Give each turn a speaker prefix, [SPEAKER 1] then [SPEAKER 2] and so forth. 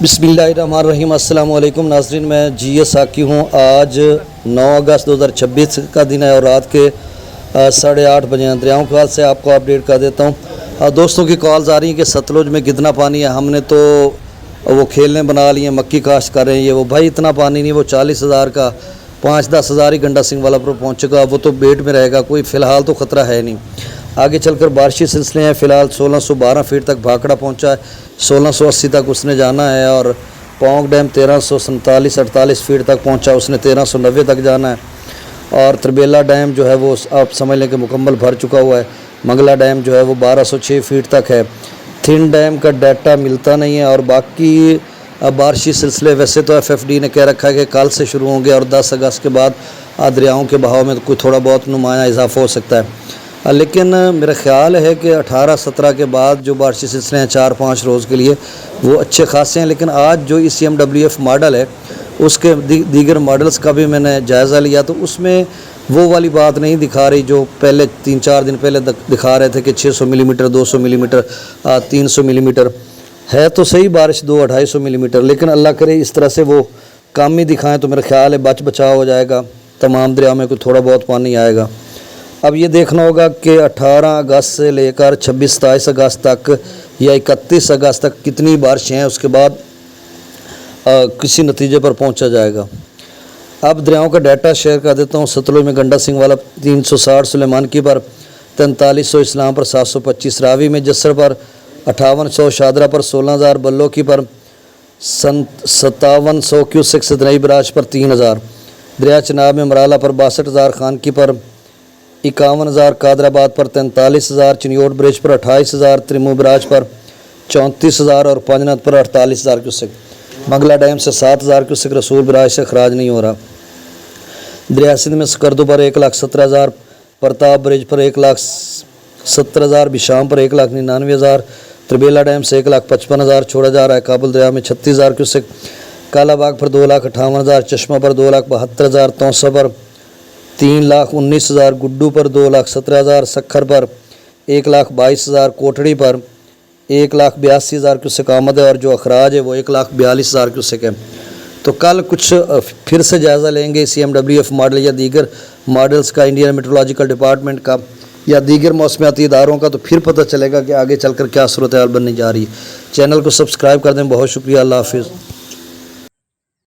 [SPEAKER 1] बिस्मिल्लाहिर्रहमानिर्रहीम। अस्सलाम वालेकुम नाज़रीन, मैं GS साकी हूँ। आज 9 अगस्त 2026 का दिन है और रात के 8:30 बजे दरियाओं के हाल से आपको अपडेट कर देता हूँ। दोस्तों की कॉल्स आ रही हैं कि सतलुज में कितना पानी है। हमने तो वो खेलने बना लिए, मक्की काश्त कर रहे हैं, ये वो भाई इतना पानी नहीं। वो 40,000 का 5-10 हज़ार ही गंडा सिंह वाला पर पहुँचेगा, वो तो बेट में रहेगा, कोई फ़िलहाल तो ख़तरा है नहीं। आगे चलकर बारिशी सिलसिले हैं। फ़िलहाल 1612 फीट तक भाखड़ा पहुंचा है, 1680 तक उसने जाना है। और पौंग डैम 1347-48 फीट तक पहुंचा, उसने 1390 तक जाना है। और त्रिबेला डैम जो है वो आप समझ लें कि मुकम्मल भर चुका हुआ है। मंगला डैम जो है वो 1206 फीट तक है। थिन डैम का डाटा मिलता नहीं है। और बाकी बारिशी सिलसिले वैसे तो FFD ने कह रखा है कि कल से शुरू होंगे और 10 अगस्त के बाद दरियाओं के बहाव में कोई थोड़ा बहुत नुमाया इजाफा हो सकता है। लेकिन मेरा ख़्याल है कि 18-17 के बाद जो बारिशी सिलसिले हैं 4-5 रोज़ के लिए वो अच्छे खासे हैं। लेकिन आज जो ECMWF मॉडल है उसके दीगर मॉडल्स का भी मैंने जायज़ा लिया, तो उसमें वो वाली बात नहीं दिखा रही जो पहले 3-4 दिन पहले दिखा रहे थे कि 600 मिलीमीटर, 200 मिलीमीटर, 300 मिलीमीटर है। तो सही बारिश 200-250 मिलीमीटर, लेकिन अल्लाह करे इस तरह से वो कम ही दिखाएँ तो मेरा ख़्याल है बचाव हो जाएगा, तमाम दरिया में कोई थोड़ा बहुत पानी आएगा। अब ये देखना होगा कि 18 अगस्त से लेकर 26-27 अगस्त तक या 31 अगस्त तक कितनी बारिशें हैं, उसके बाद किसी नतीजे पर पहुंचा जाएगा। अब दरियाओं का डाटा शेयर कर देता हूं। सतलुज में गंडा सिंह वाला 360 सुलेमान की पर, 4300 इस्लाम पर, 725 रावी में, जसर पर 5800, शादरा पर 16,000, बल्लो की पर 5700, क्यूसेक सदनई बराज पर 3000, दरिया चनाब में मराला पर 62,000, खान की पर 51,000, कादराबाद पर 43,000, चिन्योट ब्रिज पर 28,000, त्रिमू बराज पर 34,000 और पंजनत पर 48,000 क्यूसेक। मंगला डैम से 7,000 क्यूसेक रसूल बराज से खराज नहीं हो रहा। दरिया सिंध में सकरदो पर 1,17,000, प्रताप ब्रिज पर 1,70,000, बिशाम पर 1,99,000, त्रिबेला डैम से 1,55,000 छोड़ा जा रहा है। काबुल दरिया में 36,000 क्यूसेक, कालाबाग पर 2,58,000, चश्मा पर 2,72,000, तौसा पर 3,19,000, गुड्डू पर 2,17,000, सखर पर 1,22,000, कोटड़ी पर 1,82,000 क्यूसेक आमद है। और जो अखराज है वो 1,42,000 क्यूसेक है। तो कल कुछ फिर से जायज़ा लेंगे CMWF मॉडल या दीगर मॉडल्स का, इंडियन मेट्रोलॉजिकल डिपार्टमेंट का या दीगर मौसमियाती इदारों का, तो फिर पता चलेगा कि आगे चलकर क्या सूरत हाल बनने जा रही है। चैनल को सब्सक्राइब कर दें। बहुत शुक्रिया। अल्लाह हाफिज़।